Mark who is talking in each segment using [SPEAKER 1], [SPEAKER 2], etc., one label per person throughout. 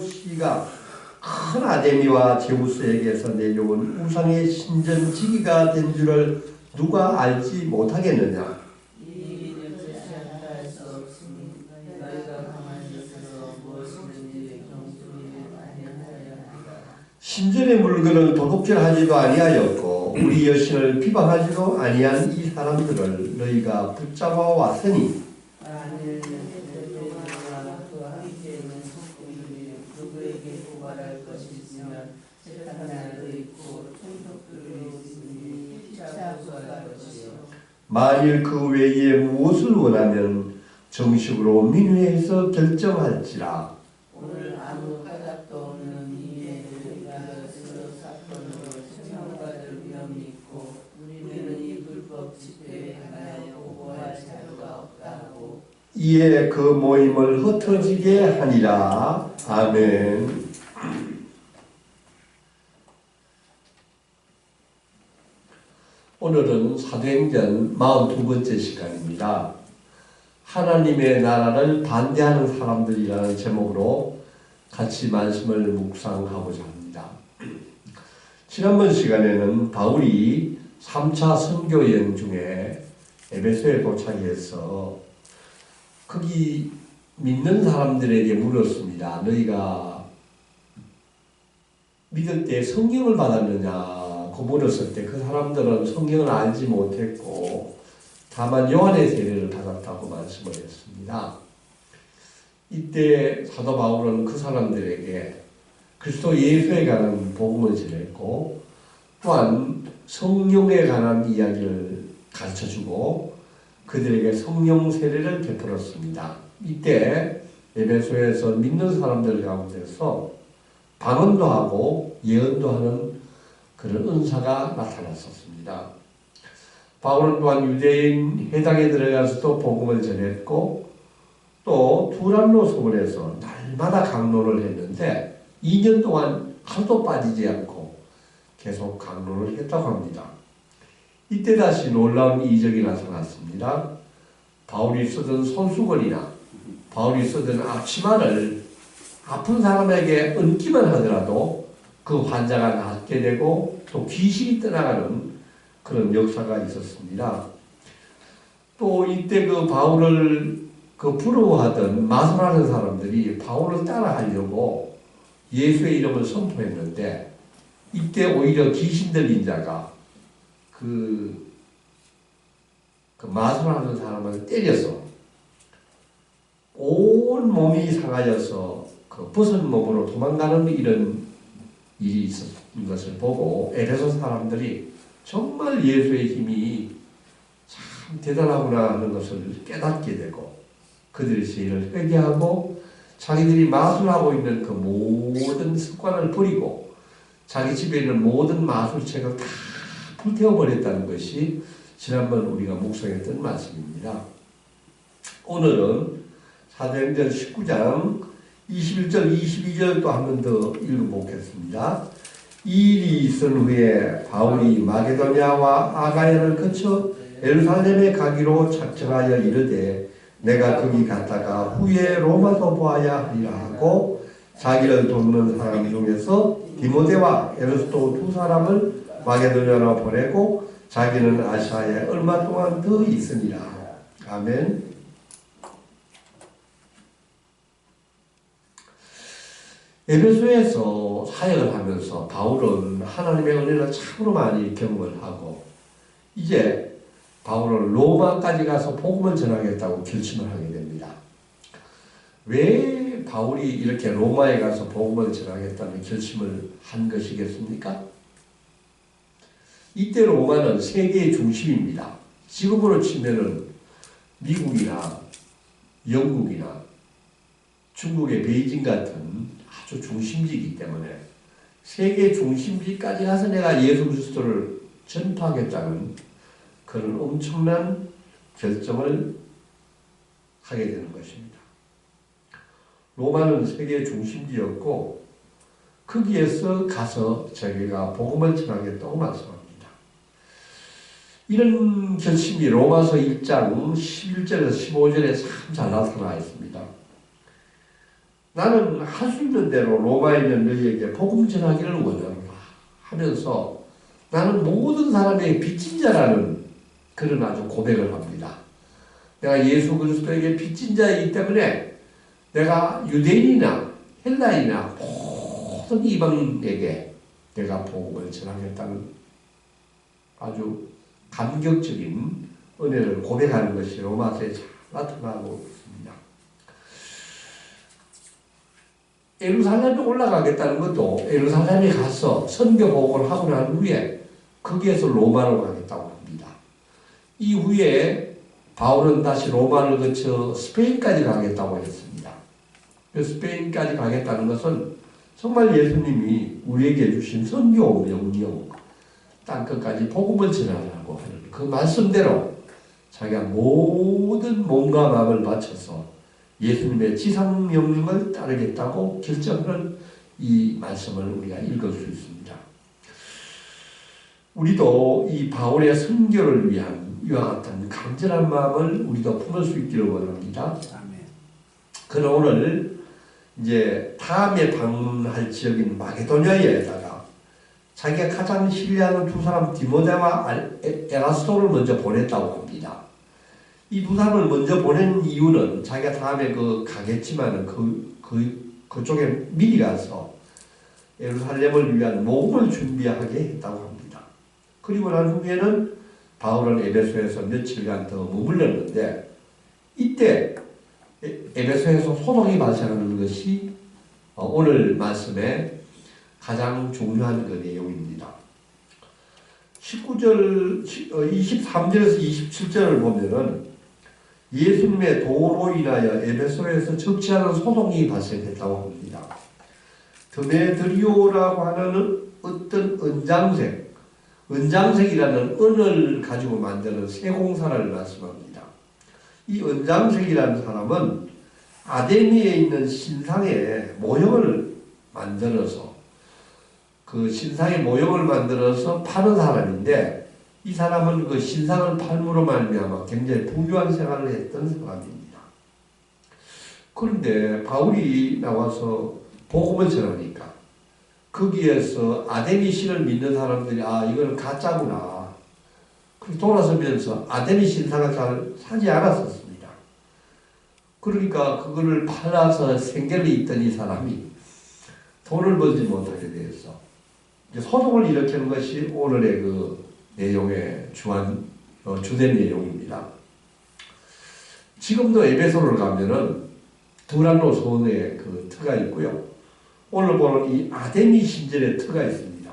[SPEAKER 1] 시가 큰 아데미와 제우스에게서 내려온 우상의 신전지기가 된 줄을 누가 알지 못하겠느냐. 신전의 물건을 도둑질하지도 아니하였고 우리 여신을 비방하지도 아니한 이 사람들을 너희가 붙잡아 왔으니 만일 그 외에 무엇을 원하면 정식으로 민회에서 결정할지라.
[SPEAKER 2] 오늘 아무 가닥도 없는 이에 우리가 사건으로 처형받을 위험이 있고 우리는 이 불법 집회에 관하여 보고할 자료가 없다고.
[SPEAKER 1] 이에 그 모임을 흩어지게 하니라. 아멘. 오늘은 사도행전 42번째 시간입니다. 하나님의 나라를 반대하는 사람들이라는 제목으로 같이 말씀을 묵상하고자 합니다. 지난번 시간에는 바울이 3차 선교여행 중에 에베소에 도착해서 거기 믿는 사람들에게 물었습니다. 너희가 믿을 때 성령을 받았느냐고 물었을 때 그 사람들은 성령을 알지 못했고 다만 요한의 세례를 받았다고 말씀을 했습니다. 이때 사도 바울은 그 사람들에게 그리스도 예수에 관한 복음을 전했고 또한 성령에 관한 이야기를 가르쳐주고 그들에게 성령 세례를 베풀었습니다. 이때 에베소에서 믿는 사람들 가운데서 방언도 하고 예언도 하는 그런 은사가 나타났었습니다. 바울은 또한 유대인 회당에 들어가서도 복음을 전했고 또 두란노 서원에서 날마다 강론을 했는데 2년 동안 하루도 빠지지 않고 계속 강론을 했다고 합니다. 이때 다시 놀라운 이적이 나타났습니다. 바울이 쓰던 손수건이나 바울이 쓰던 앞치마를 아픈 사람에게 얹기만 하더라도 그 환자가 낫게 되고 또 귀신이 떠나가는 그런 역사가 있었습니다. 또 이때 그 바울을 부러워하던 마술하는 사람들이 바울을 따라하려고 예수의 이름을 선포했는데 이때 오히려 귀신 들린 자가 그 마술하는 사람을 때려서 온 몸이 상하여서 그 벗은 몸으로 도망가는 이런 일이 있었던 것을 보고 에베소 사람들이 정말 예수의 힘이 참 대단하구나 하는 것을 깨닫게 되고 그들의 죄를 회개하고 자기들이 마술하고 있는 그 모든 습관을 버리고 자기 집에 있는 모든 마술책을 다 불태워버렸다는 것이 지난번 우리가 묵상했던 말씀입니다. 오늘은 사도행전 19장 21절 22절 또 한 번 더 읽어보겠습니다. 이 일이 있은 후에 바울이 마게도냐와 아가야를 거쳐 예루살렘에 가기로 작정하여 이르되 내가 거기 갔다가 후에 로마도 보아야 하리라 하고 자기를 돕는 사람 중에서 디모데와 에르스도 두 사람을 마게도냐로 보내고 자기는 아시아에 얼마 동안 더 있으니라. 아멘. 에베소에서 사역을 하면서 바울은 하나님의 은혜를 참으로 많이 경험을 하고 이제 바울은 로마까지 가서 복음을 전하겠다고 결심을 하게 됩니다. 왜 바울이 이렇게 로마에 가서 복음을 전하겠다는 결심을 한 것이겠습니까? 이때 로마는 세계의 중심입니다. 지금으로 치면은 미국이나 영국이나 중국의 베이징 같은 아주 중심지이기 때문에 세계 중심지까지 가서 내가 예수 그리스도를 전파하겠다는 그런 엄청난 결정을 하게 되는 것입니다. 로마는 세계 중심지였고 거기에서 가서 자기가 복음을 전하겠다고 말씀합니다. 이런 결심이 로마서 1장 11절에서 15절에 참 잘 나타나 있습니다. 나는 할 수 있는 대로 로마에 있는 너희에게 복음 전하기를 원하노라 하면서 나는 모든 사람의 빚진 자라는 그런 아주 고백을 합니다. 내가 예수 그리스도에게 빚진 자이기 때문에 내가 유대인이나 헬라인이나 모든 이방인에게 내가 복음을 전하겠다는 아주 감격적인 은혜를 고백하는 것이 로마서에 잘 나타나고 있습니다. 예루살렘에 올라가겠다는 것도 예루살렘에 가서 선교 복음을 하고 난 후에 거기에서 로마로 가겠다고 합니다. 이후에 바울은 다시 로마를 거쳐 스페인까지 가겠다고 했습니다. 스페인까지 가겠다는 것은 정말 예수님이 우리에게 주신 선교 명령, 땅끝까지 복음을 전하라고 하는 그 말씀대로 자기가 모든 몸과 마음을 바쳐서 예수님의 지상명령을 따르겠다고 결정하는 이 말씀을 우리가 읽을 수 있습니다. 우리도 이 바울의 선교를 위한 이와 같은 간절한 마음을 우리도 품을 수 있기를 원합니다. 그러나 오늘 이제 다음에 방문할 지역인 마게도냐에다가 자기가 가장 신뢰하는 두 사람 디모데와 에라스도를 먼저 보냈다고 합니다. 이 두 사람을 먼저 보낸 이유는 자기가 다음에 가겠지만은 그쪽에 미리 가서 예루살렘을 위한 모금을 준비하게 했다고 합니다. 그리고 난 후에는 바울은 에베소에서 며칠간 더 머물렀는데 이때 에베소에서 소동이 발생하는 것이 오늘 말씀의 가장 중요한 그 내용입니다. 23절에서 27절을 보면은 예수님의 도로 인하여 에베소에서 적지 않은 소동이 발생했다고 합니다. 드메드리오라고 하는 어떤 은장색이라는 은을 가지고 만드는 세공사를 말씀합니다. 이 은장색이라는 사람은 아데미에 있는 신상의 모형을 만들어서 그 신상의 모형을 만들어서 파는 사람인데 이 사람은 그 신상을 팔므로 말미암아 굉장히 부유한 생활을 했던 사람입니다. 그런데 바울이 나와서 복음을 전하니까 거기에서 아데미 신을 믿는 사람들이 이건 가짜구나. 그래서 돌아서면서 아데미 신상을 잘 사지 않았었습니다. 그러니까 그거를 팔아서 생계를 잇던 이 사람이 돈을 벌지 못하게 되어서 소동을 일으키는 것이 오늘의 그 내용의 주된 내용입니다. 지금도 에베소를 가면은 두란노 손에 그 터가 있고요. 오늘 보는 이 아데미 신전의 터가 있습니다.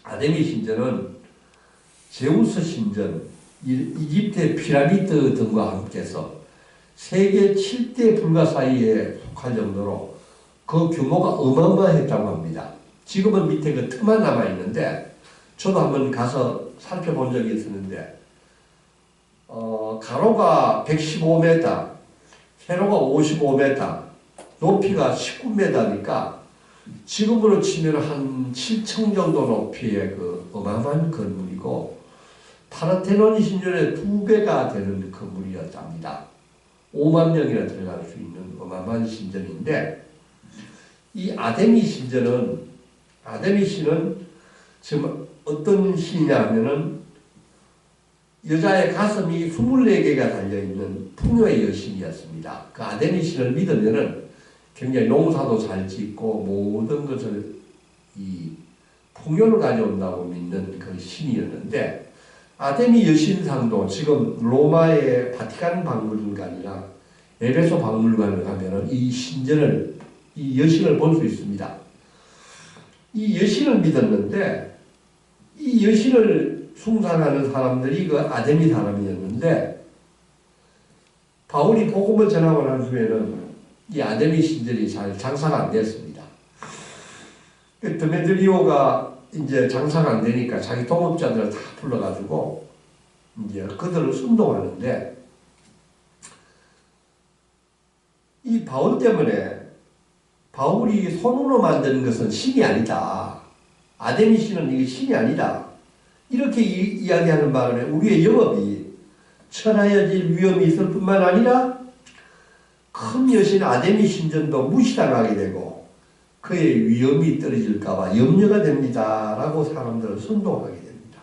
[SPEAKER 1] 아데미 신전은 제우스 신전, 이집트의 피라미드 등과 함께서 세계 7대 불가 사이에 속할 정도로 그 규모가 어마어마했다고 합니다. 지금은 밑에 그 틈만 남아있는데 저도 한번 가서 살펴본 적이 있었는데 가로가 115m, 세로가 55m, 높이가 19m니까 지금으로 치면 한 7층 정도 높이의 그 어마어마한 건물이고 파르테논 신전의 2배가 되는 건물이었답니다. 5만 명이나 들어갈 수 있는 어마어마한 신전인데 이 아데미 신은 지금 어떤 신이냐 하면은 여자의 가슴이 24개가 달려있는 풍요의 여신이었습니다. 그 아데미 신을 믿으면은 굉장히 농사도 잘 짓고 모든 것을 이 풍요를 가져온다고 믿는 그 신이었는데 아데미 여신상도 지금 로마의 바티칸 박물관이나 에베소 박물관을 가면은 이 여신을 볼 수 있습니다. 이 여신을 믿었는데 이 여신을 숭상하는 사람들이 그 아데미 사람이었는데 바울이 복음을 전하고 난 후에는 이 아데미 신전이 잘 장사가 안 됐습니다. 드메드리오가 이제 장사가 안 되니까 자기 동업자들을 다 불러가지고 이제 그들을 순동하는데 이 바울 때문에 바울이 손으로 만드는 것은 신이 아니다. 아데미 신은 이게 신이 아니다. 이렇게 이야기하는 바람에 우리의 영업이 천하여질 위험이 있을 뿐만 아니라 큰 여신 아데미 신전도 무시당하게 되고 그의 위엄이 떨어질까봐 염려가 됩니다. 라고 사람들을 선동하게 됩니다.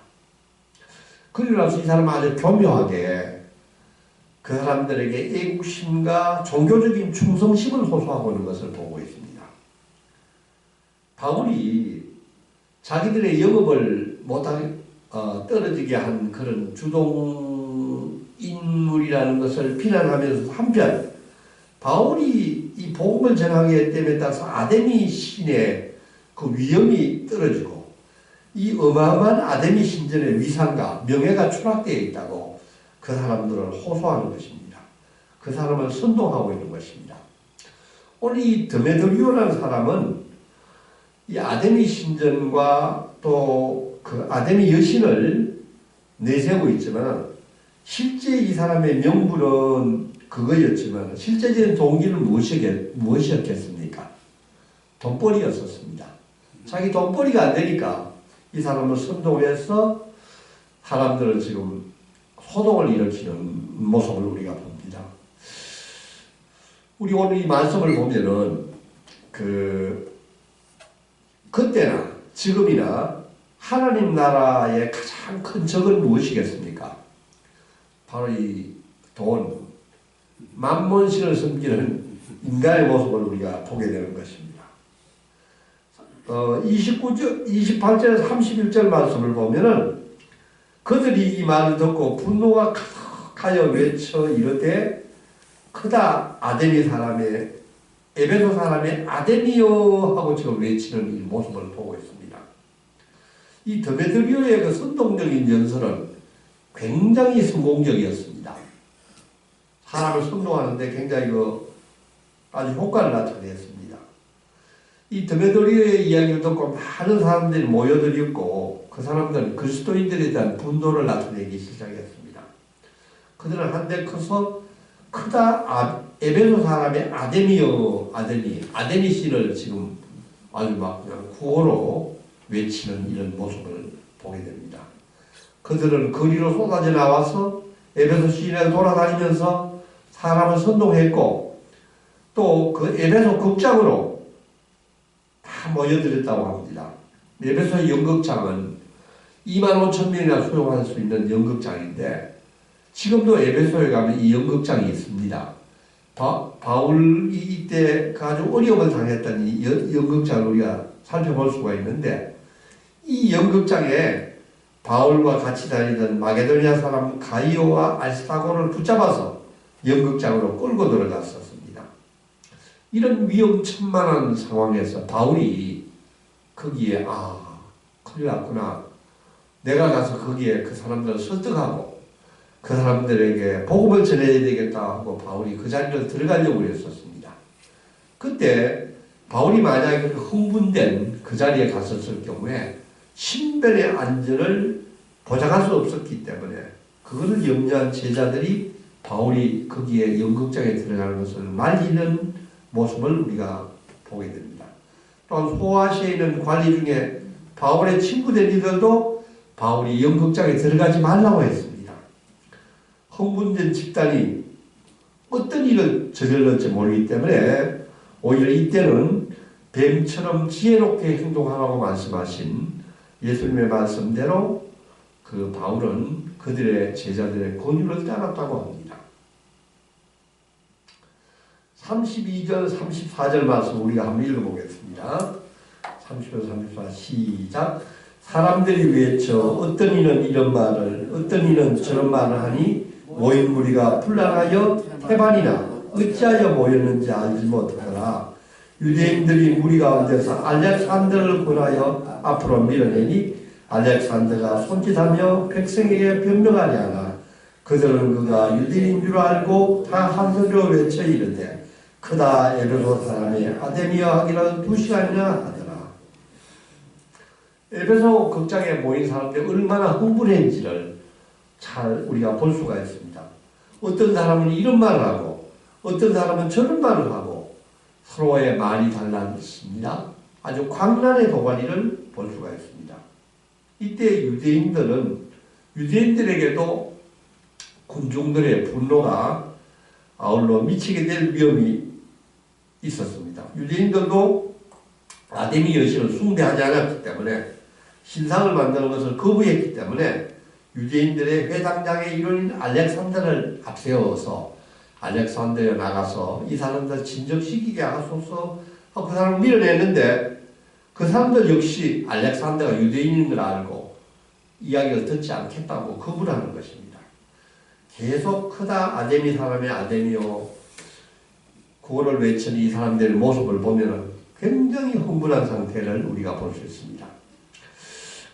[SPEAKER 1] 그리고 나서 이 사람은 아주 교묘하게 그 사람들에게 애국심과 종교적인 충성심을 호소하고 있는 것을 보고 있습니다. 바울이 자기들의 영업을 못하게 떨어지게 한 그런 주동 인물이라는 것을 비난하면서 한편 바울이 이 복음을 전하기 때문에 따라서 아데미 신의 그 위엄이 떨어지고 이 어마어마한 아데미 신전의 위상과 명예가 추락되어 있다고 그 사람들을 호소하는 것입니다. 그 사람을 선동하고 있는 것입니다. 오늘 이 드메드리오라는 사람은 이 아데미 신전과 또 그 아데미 여신을 내세우고 있지만 실제 이 사람의 명분은 그거였지만 실제적인 동기는 무엇이었겠습니까? 돈벌이였었습니다. 자기 돈벌이가 안 되니까 이 사람을 선동해서 사람들을 지금 소동을 일으키는 모습을 우리가 봅니다. 우리 오늘 이 말씀을 보면은 그때나 지금이나 하나님 나라의 가장 큰 적은 무엇이겠습니까? 바로 이 돈, 만몬신을 섬기는 인간의 모습을 우리가 보게 되는 것입니다. 28절 31절 말씀을 보면은 그들이 이 말을 듣고 분노가 가득하여 외쳐 이르되 크다 아데미 사람의 에베소 사람의 아데미여 하고 지금 외치는 이 모습을 보고 있습니다. 이 드메드리오의 그 선동적인 연설은 굉장히 성공적이었습니다. 사람을 선동하는데 굉장히 아주 효과를 나타냈습니다. 이 드메드리오의 이야기를 듣고 많은 사람들이 모여들었고 그 사람들은 그리스도인들에 대한 분노를 나타내기 시작했습니다. 그들은 한데 커서 크다 에베소 사람의 아데미 신을 지금 아주 막 그냥 구호로 외치는 이런 모습을 보게 됩니다. 그들은 거리로 쏟아져 나와서 에베소 시내를 돌아다니면서 사람을 선동했고 또 그 에베소 극장으로 다 모여들었다고 합니다. 에베소의 연극장은 25,000명이나 수용할 수 있는 연극장인데 지금도 에베소에 가면 이 연극장이 있습니다. 바울이 이때 아주 어려움을 당했던 이 연극장을 우리가 살펴볼 수가 있는데 이 연극장에 바울과 같이 다니던 마게도니아 사람 가이오와 알스타고를 붙잡아서 연극장으로 끌고 들어갔었습니다. 이런 위험천만한 상황에서 바울이 거기에 큰일 났구나. 내가 가서 거기에 그 사람들을 설득하고 그 사람들에게 복음을 전해야 되겠다 하고 바울이 그 자리를 들어가려고 했었습니다. 그때 바울이 만약에 흥분된 그 자리에 갔었을 경우에 신변의 안전을 보장할 수 없었기 때문에 그것을 염려한 제자들이 바울이 거기에 연극장에 들어가는 것을 말리는 모습을 우리가 보게 됩니다. 또한 소아시아에 있는 관리 중에 바울의 친구들 이들도 바울이 연극장에 들어가지 말라고 했습니다. 흥분된 집단이 어떤 일을 저질렀지 모르기 때문에 오히려 이때는 뱀처럼 지혜롭게 행동하라고 말씀하신 예수님의 말씀대로 그 바울은 그들의 제자들의 권유를 따랐다고 합니다. 32절 34절 말씀 우리가 한번 읽어보겠습니다. 30절 34 시작. 사람들이 외쳐 어떤 이는 이런 말을 어떤 이는 저런 말을 하니 모인 무리가 분란하여 태반이나 어찌하여 모였는지 알지 못하더라. 유대인들이 무리 가운데서 알렉산더를 권하여 앞으로 밀어내니 알렉산더가 손짓하며 백성에게 변명하지 않아. 그들은 그가 유대인인 줄 알고 다 한 소리로 외쳐 이르되 크다 에베소 사람의 아데미여 하기를 2시간이나 하더라. 에베소 극장에 모인 사람들이 얼마나 흥분했는지를 잘 우리가 볼 수가 있습니다. 어떤 사람은 이런 말을 하고 어떤 사람은 저런 말을 하고 서로의 말이 달랐습니다. 아주 광란의 도가니를 볼 수가 있습니다. 이때 유대인들에게도 군중들의 분노가 아울러 미치게 될 위험이 있었습니다. 유대인들도 아데미 여신을 숭배하지 않았기 때문에 신상을 만드는 것을 거부했기 때문에 유대인들의 회당장의 일원인 알렉산더를 앞세워서 알렉산더에 나가서 이 사람들 진정시키게 하소서 하고 그 사람을 밀어냈는데 그 사람들 역시 알렉산더가 유대인인 걸 알고 이야기를 듣지 않겠다고 거부를 하는 것입니다. 계속 크다 아데미 사람의 아데미요 구호를 외치는 이 사람들의 모습을 보면 굉장히 흥분한 상태를 우리가 볼 수 있습니다.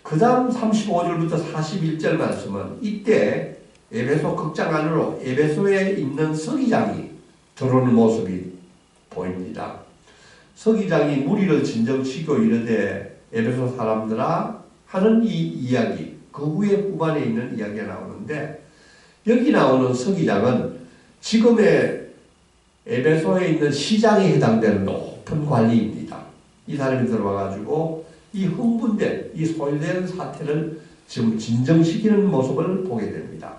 [SPEAKER 1] 그 다음 35절부터 41절 말씀은 이때 에베소 극장 안으로 에베소에 있는 서기장이 들어오는 모습이 보입니다. 서기장이 무리를 진정시키고 이르되 에베소 사람들아 하는 이 이야기, 그 후에 후반에 있는 이야기가 나오는데 여기 나오는 서기장은 지금의 에베소에 있는 시장에 해당되는 높은 관리입니다. 이 사람이 들어와가지고 이 흥분된, 이 소외된 사태를 지금 진정시키는 모습을 보게 됩니다.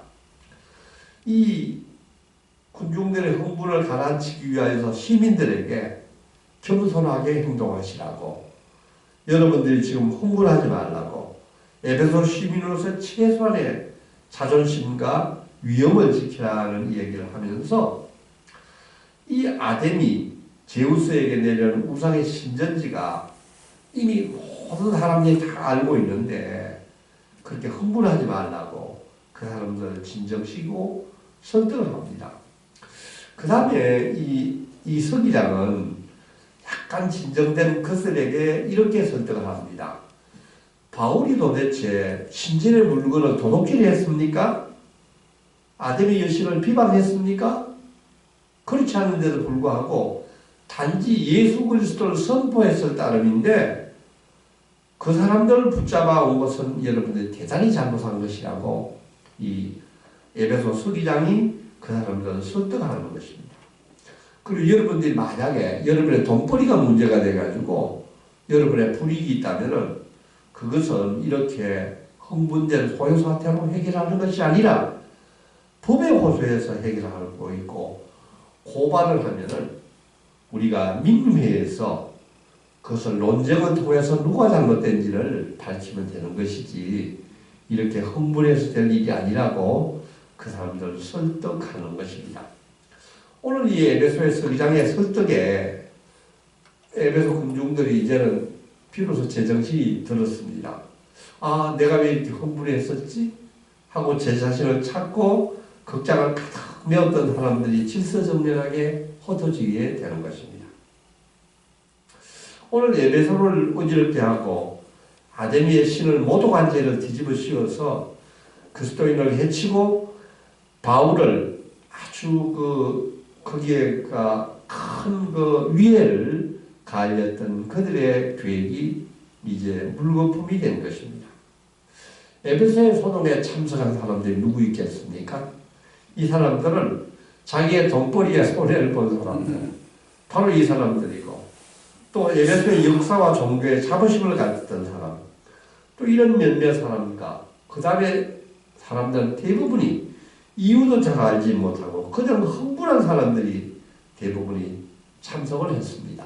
[SPEAKER 1] 이 군중들의 흥분을 가라앉히기 위하여서 시민들에게 겸손하게 행동하시라고, 여러분들이 지금 흥분하지 말라고, 에베소 시민으로서 최소한의 자존심과 위엄을 지키라는 얘기를 하면서 이 아데미, 제우스에게 내려는 우상의 신전지가 이미 모든 사람들이 다 알고 있는데 그렇게 흥분하지 말라고 그 사람들을 진정시키고 설득을 합니다. 그 다음에 이 서기장은 약간 진정된 그들에게 이렇게 설득을 합니다. 바울이 도대체 신전의 물건을 도둑질을 했습니까? 아데미 여신을 비방했습니까? 그렇지 않은데도 불구하고 단지 예수 그리스도를 선포했을 따름인데 그 사람들을 붙잡아 온 것은 여러분들이 대단히 잘못한 것이라고 이 에베소 서기장이 그 사람들을 설득하는 것입니다. 그리고 여러분들이 만약에 여러분의 돈벌이가 문제가 돼가지고 여러분의 불이익이 있다면은 그것은 이렇게 흥분된 소요사태로 해결하는 것이 아니라 법의 호소에서 해결하고 있고 고발을 하면은 우리가 민회에서 그것을 논쟁을 통해서 누가 잘못된지를 밝히면 되는 것이지 이렇게 흥분해서 될 일이 아니라고 그 사람들을 설득하는 것입니다. 오늘 이 에베소의 서기장의 설득에 에베소 군중들이 이제는 비로소 제정신이 들었습니다. 아, 내가 왜 이렇게 흥분했었지? 하고 제 자신을 찾고 극장을 가득 메웠던 사람들이 질서정연하게 흩어지게 되는 것입니다. 오늘 에베소를 어지럽게 하고 아데미의 신을 모독한 죄를 뒤집어 씌워서 그리스도인을 해치고 바울을 아주 거기에 큰 위해를 가하였던 그들의 계획이 이제 물거품이 된 것입니다. 에베소의 소동에 참석한 사람들이 누구 있겠습니까? 이 사람들은 자기의 돈벌이에 손해를 본 사람들, 바로 이 사람들이고, 또 에베소의 역사와 종교에 자부심을 가졌던 사람, 또 이런 몇몇 사람과 그 다음에 사람들은 대부분이 이유도 잘 알지 못하고 그냥 흥분한 사람들이 대부분이 참석을 했습니다.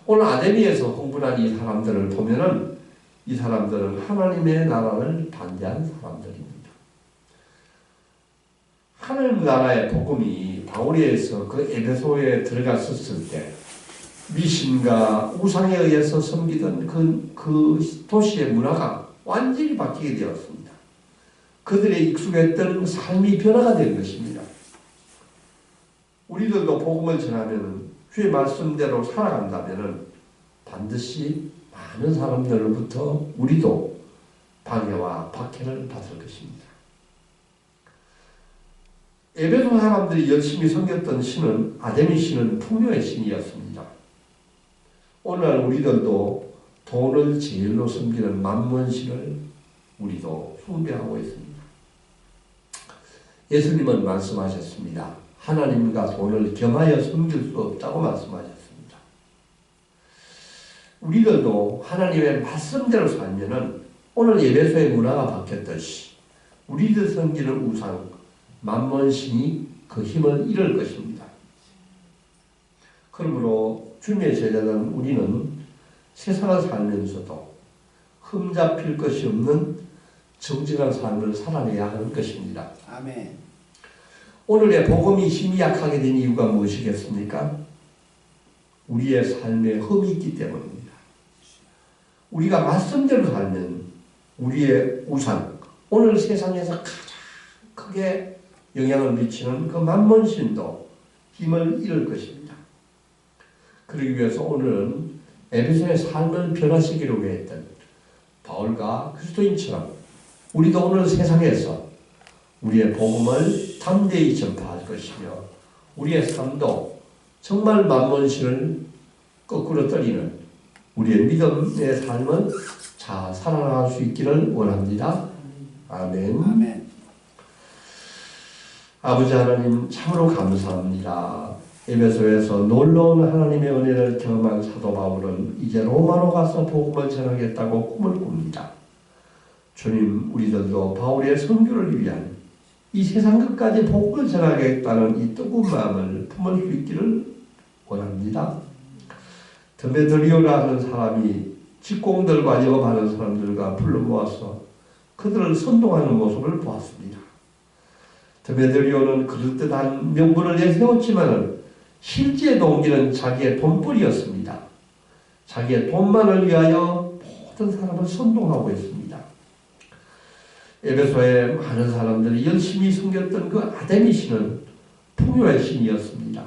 [SPEAKER 1] 오늘 아데미에서 흥분한 이 사람들을 보면은 이 사람들은 하나님의 나라를 반대한 사람들입니다. 하나님 나라의 복음이 바울에서 그 에베소에 들어갔었을 때 미신과 우상에 의해서 섬기던 그 도시의 문화가 완전히 바뀌게 되었습니다. 그들의 익숙했던 삶이 변화가 된 것입니다. 우리들도 복음을 전하면 주의 말씀대로 살아간다면 반드시 많은 사람들로부터 우리도 방해와 박해를 받을 것입니다. 에베소 사람들이 열심히 섬겼던 신은 아데미 신은 풍요의 신이었습니다. 오늘날 우리들도 돈을 제일로 섬기는 만몬 신을 우리도 숭배하고 있습니다. 예수님은 말씀하셨습니다. 하나님과 돈을 겸하여 섬길 수 없다고 말씀하셨습니다. 우리들도 하나님의 말씀대로 살면은 오늘 에베소의 문화가 바뀌었듯이 우리들 섬기는 우상, 만몬신이 그 힘을 잃을 것입니다. 그러므로 주님의 제자는 우리는 세상을 살면서도 흠잡힐 것이 없는 정직한 삶을 살아내야 하는 것입니다.
[SPEAKER 3] 아멘.
[SPEAKER 1] 오늘의 복음이 힘이 약하게 된 이유가 무엇이겠습니까? 우리의 삶에 흠이 있기 때문입니다. 우리가 말씀대로 살면 우리의 우상, 오늘 세상에서 가장 크게 영향을 미치는 그 만몬신도 힘을 잃을 것입니다. 그러기 위해서 오늘은 에베소의 삶을 변화시키려고 했던 바울과 그리스도인처럼 우리도 오늘 세상에서 우리의 복음을 담대히 전파할 것이며 우리의 삶도 정말 만몬신을 거꾸로 떨리는 우리의 믿음의 삶은 잘 살아나갈 수 있기를 원합니다. 아멘.
[SPEAKER 3] 아멘.
[SPEAKER 1] 아버지 하나님 참으로 감사합니다. 에베소에서 놀라운 하나님의 은혜를 경험한 사도 바울은 이제 로마로 가서 복음을 전하겠다고 꿈을 꿉니다. 주님, 우리들도 바울의 선교를 위한 이 세상 끝까지 복음을 전하겠다는 이 뜨거운 마음을 품을 수 있기를 원합니다. 데메드리오라는 사람이 직공들과 영업하는 사람들과 불러 모아서 그들을 선동하는 모습을 보았습니다. 데메드리오는 그럴듯한 명분을 내세웠지만 실제 동기는 자기의 돈벌이였습니다. 자기의 돈만을 위하여 모든 사람을 선동하고 있습니다. 에베소의 많은 사람들이 열심히 섬겼던 그 아데미 신은 풍요의 신이었습니다.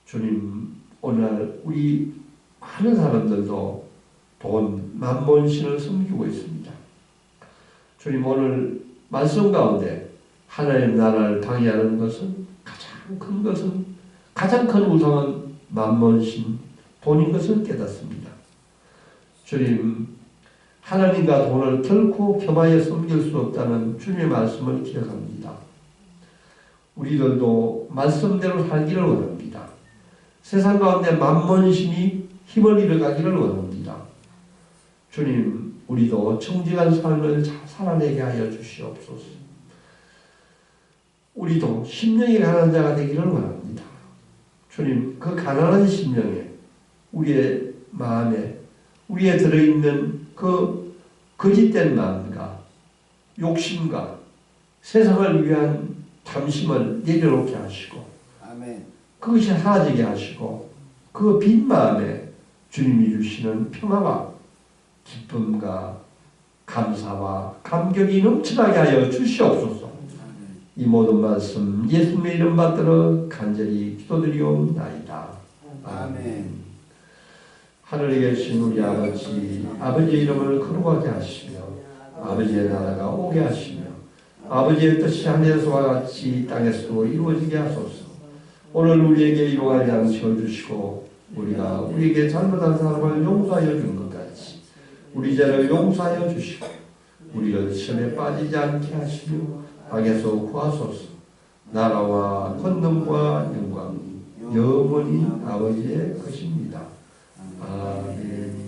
[SPEAKER 1] 주님, 오늘 우리 많은 사람들도 돈, 만몬 신을 섬기고 있습니다. 주님, 오늘 말씀 가운데 하나님 나라를 방해하는 것은 가장 큰 우상은 만몬신, 돈인 것을 깨닫습니다. 주님, 하나님과 돈을 결코 겸하여 섬길 수 없다는 주님의 말씀을 기억합니다. 우리들도 말씀대로 살기를 원합니다. 세상 가운데 만몬신이 힘을 잃어가기를 원합니다. 주님, 우리도 정직한 삶을 잘 살아내게 하여 주시옵소서. 우리도 심령이 가난한 자가 되기를 원합니다. 주님, 그 가난한 심령에 우리의 마음에 우리에 들어있는 그 거짓된 마음과 욕심과 세상을 위한 탐심을 내려놓게 하시고
[SPEAKER 3] 아멘.
[SPEAKER 1] 그것이 사라지게 하시고 그 빈 마음에 주님이 주시는 평화와 기쁨과 감사와 감격이 넘쳐나게 하여 주시옵소서. 이 모든 말씀 예수님의 이름 받들어 간절히 기도드리옵나이다.
[SPEAKER 3] 아멘.
[SPEAKER 1] 하늘에 계신 우리 아버지, 아버지의 이름을 거룩하게 하시며 아버지의 나라가 오게 하시며 아버지의 뜻이 하늘에서와 같이 땅에서도 이루어지게 하소서. 오늘 우리에게 일용할 양 채워주시고 우리가 우리에게 잘못한 사람을 용서하여 준 것 같이 우리 죄를 용서하여 주시고 우리를 시험에 빠지지 않게 하시며 악에서 구하소서. 나라와 권능과 영광이 영원히 아버지의 것입니다. 아멘.